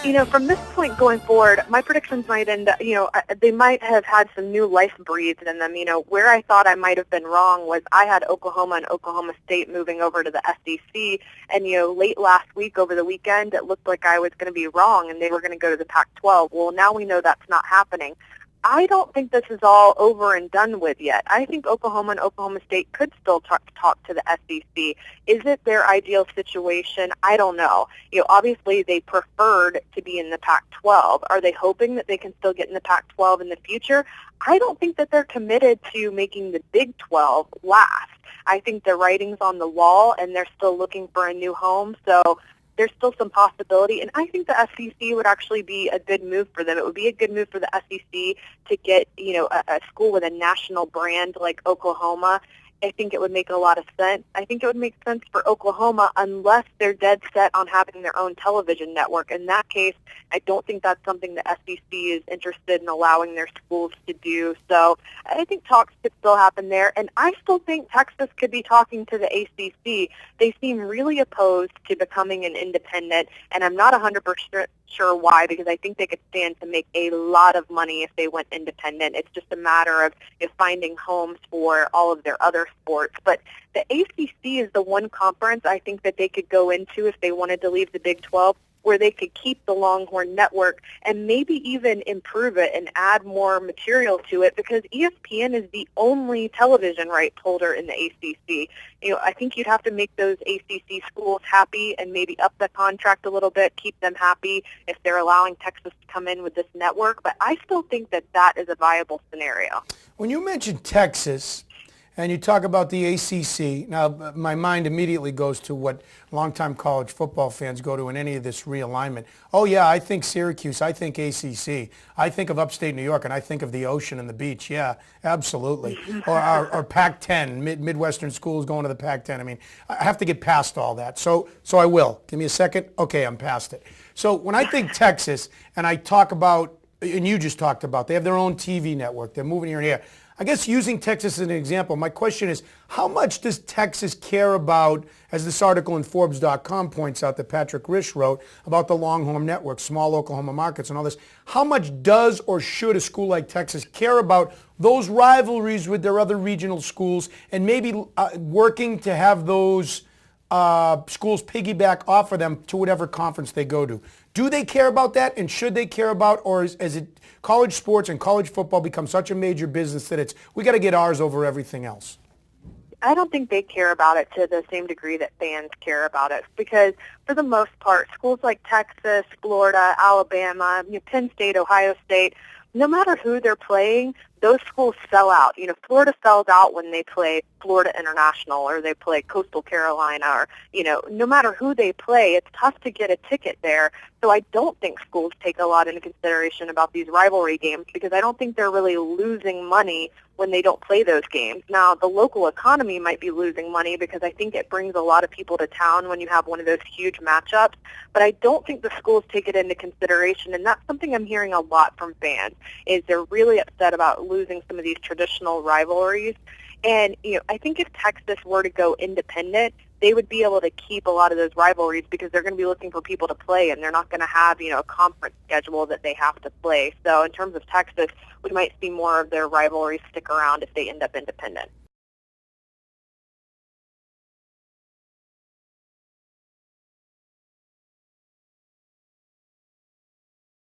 From this point going forward, my predictions might end up, they might have had some new life breathed in them. Where I thought I might have been wrong was I had Oklahoma and Oklahoma State moving over to the SEC, and, late last week over the weekend, it looked like I was going to be wrong and they were going to go to the Pac-12. Well, now we know that's not happening. I don't think this is all over and done with yet. I think Oklahoma and Oklahoma State could still talk to the SEC. Is it their ideal situation? I don't know. Obviously they preferred to be in the Pac-12. Are they hoping that they can still get in the Pac-12 in the future? I don't think that they're committed to making the Big 12 last. I think the writing's on the wall and they're still looking for a new home. So there's still some possibility, and I think the SEC would actually be a good move for them. It would be a good move for the SEC to get, a school with a national brand like Oklahoma. I think it would make a lot of sense. I think it would make sense for Oklahoma unless they're dead set on having their own television network. In that case, I don't think that's something the SEC is interested in allowing their schools to do. So I think talks could still happen there. And I still think Texas could be talking to the ACC. They seem really opposed to becoming an independent, and I'm not 100% sure why, because I think they could stand to make a lot of money if they went independent. It's just a matter of finding homes for all of their other sports. But the ACC is the one conference I think that they could go into if they wanted to leave the Big 12, where they could keep the Longhorn Network and maybe even improve it and add more material to it, because ESPN is the only television rights holder in the ACC. I think you'd have to make those ACC schools happy and maybe up the contract a little bit, keep them happy if they're allowing Texas to come in with this network. But I still think that that is a viable scenario. When you mention Texas, and you talk about the ACC, now my mind immediately goes to what longtime college football fans go to in any of this realignment. Oh yeah, I think Syracuse, I think ACC, I think of upstate New York, and I think of the ocean and the beach. Yeah, absolutely. Or Pac-10, Midwestern schools going to the Pac-10. I mean, I have to get past all that. So I will. Give me a second. Okay, I'm past it. So when I think Texas, and I talk about, and you just talked about, they have their own TV network. They're moving here and here. I guess using Texas as an example, my question is, how much does Texas care about, as this article in Forbes.com points out that Patrick Risch wrote about the Longhorn Network, small Oklahoma markets and all this, how much does or should a school like Texas care about those rivalries with their other regional schools and maybe working to have those schools piggyback off of them to whatever conference they go to? Do they care about that, and should they care about, or is it college sports and college football become such a major business that we got to get ours over everything else? I don't think they care about it to the same degree that fans care about it, because for the most part, schools like Texas, Florida, Alabama, Penn State, Ohio State, no matter who they're playing, those schools sell out. Florida sells out when they play Florida International or they play Coastal Carolina, or, no matter who they play, it's tough to get a ticket there. So I don't think schools take a lot into consideration about these rivalry games, because I don't think they're really losing money when they don't play those games. Now, the local economy might be losing money because I think it brings a lot of people to town when you have one of those huge matchups, but I don't think the schools take it into consideration, and that's something I'm hearing a lot from fans, is they're really upset about losing some of these traditional rivalries. And, I think if Texas were to go independent, they would be able to keep a lot of those rivalries, because they're going to be looking for people to play, and they're not going to have, a conference schedule that they have to play. So in terms of Texas, we might see more of their rivalries stick around if they end up independent.